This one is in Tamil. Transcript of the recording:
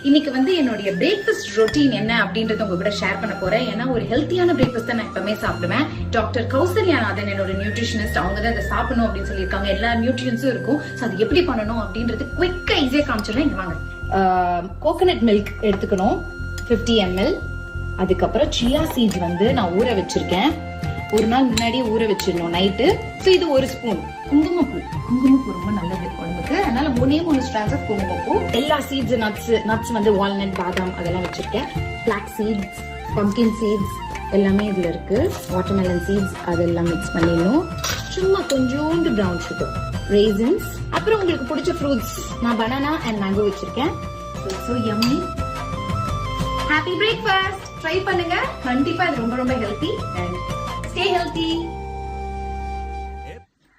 இன்னைக்கு வந்து என்னுடைய பிரேக்ஃபாஸ்ட் ரொட்டீன் என்ன அப்படின்றத உங்க கூட ஷேர் பண்ண போறேன். ஏன்னா ஒரு ஹெல்த்தியான பிரேக்ஃபாஸ்ட் தான் நான் எப்பவுமே சாப்பிடுவேன். டாக்டர் கௌசல்யாநாதன் என்னோட நியூட்ரிஷனிஸ்ட், அவங்க தான் அதை சாப்பிடணும் அப்படின்னு சொல்லியிருக்காங்க. எல்லா நியூட்ரியன்ஸும் இருக்கும். அது எப்படி பண்ணணும் அப்படின்றது குவிக்கா ஈஸியா காமிச்சிடலாம். இங்க வாங்க. கோகனட் மில்க் எடுத்துக்கணும் 50 ml. அதுக்கப்புறம் சியா சீட்ஸ் வந்து நான் ஊற வச்சிருக்கேன். ஒரு நாள் முன்னாடியே ஊற வச்சிடணும் நைட்டு. ஸோ இது 1 ஸ்பூன். குங்குமப்பூ ரொம்ப நல்லது உடம்புக்கு, அதனால 3 ஸ்ட்ராண்ட்ஸ் ஆஃப் குங்குமப்பூ. எல்லா சீட்ஸ் நட்ஸ் வந்து வால்நட், பாதாம் அதெல்லாம் வச்சிருக்கேன். பிளாக் சீட்ஸ், பம்கின் சீட்ஸ் எல்லாமே இதுல இருக்கு. வாட்டர்மெலன் சீட்ஸ் அதெல்லாம் மிக்ஸ் பண்ணிடணும். சும்மா கொஞ்சோண்டு ப்ரௌன் சுகர், ரேசின்ஸ், அப்புறம் உங்களுக்கு பிடிச்ச ஃப்ரூட்ஸ். நான் பனானா அண்ட் மேங்கோ வச்சிருக்கேன். So yummy. Happy breakfast. Try பண்ணுங்க, கண்டிப்பா இது ரொம்ப ஹெல்த்தி. And stay healthy.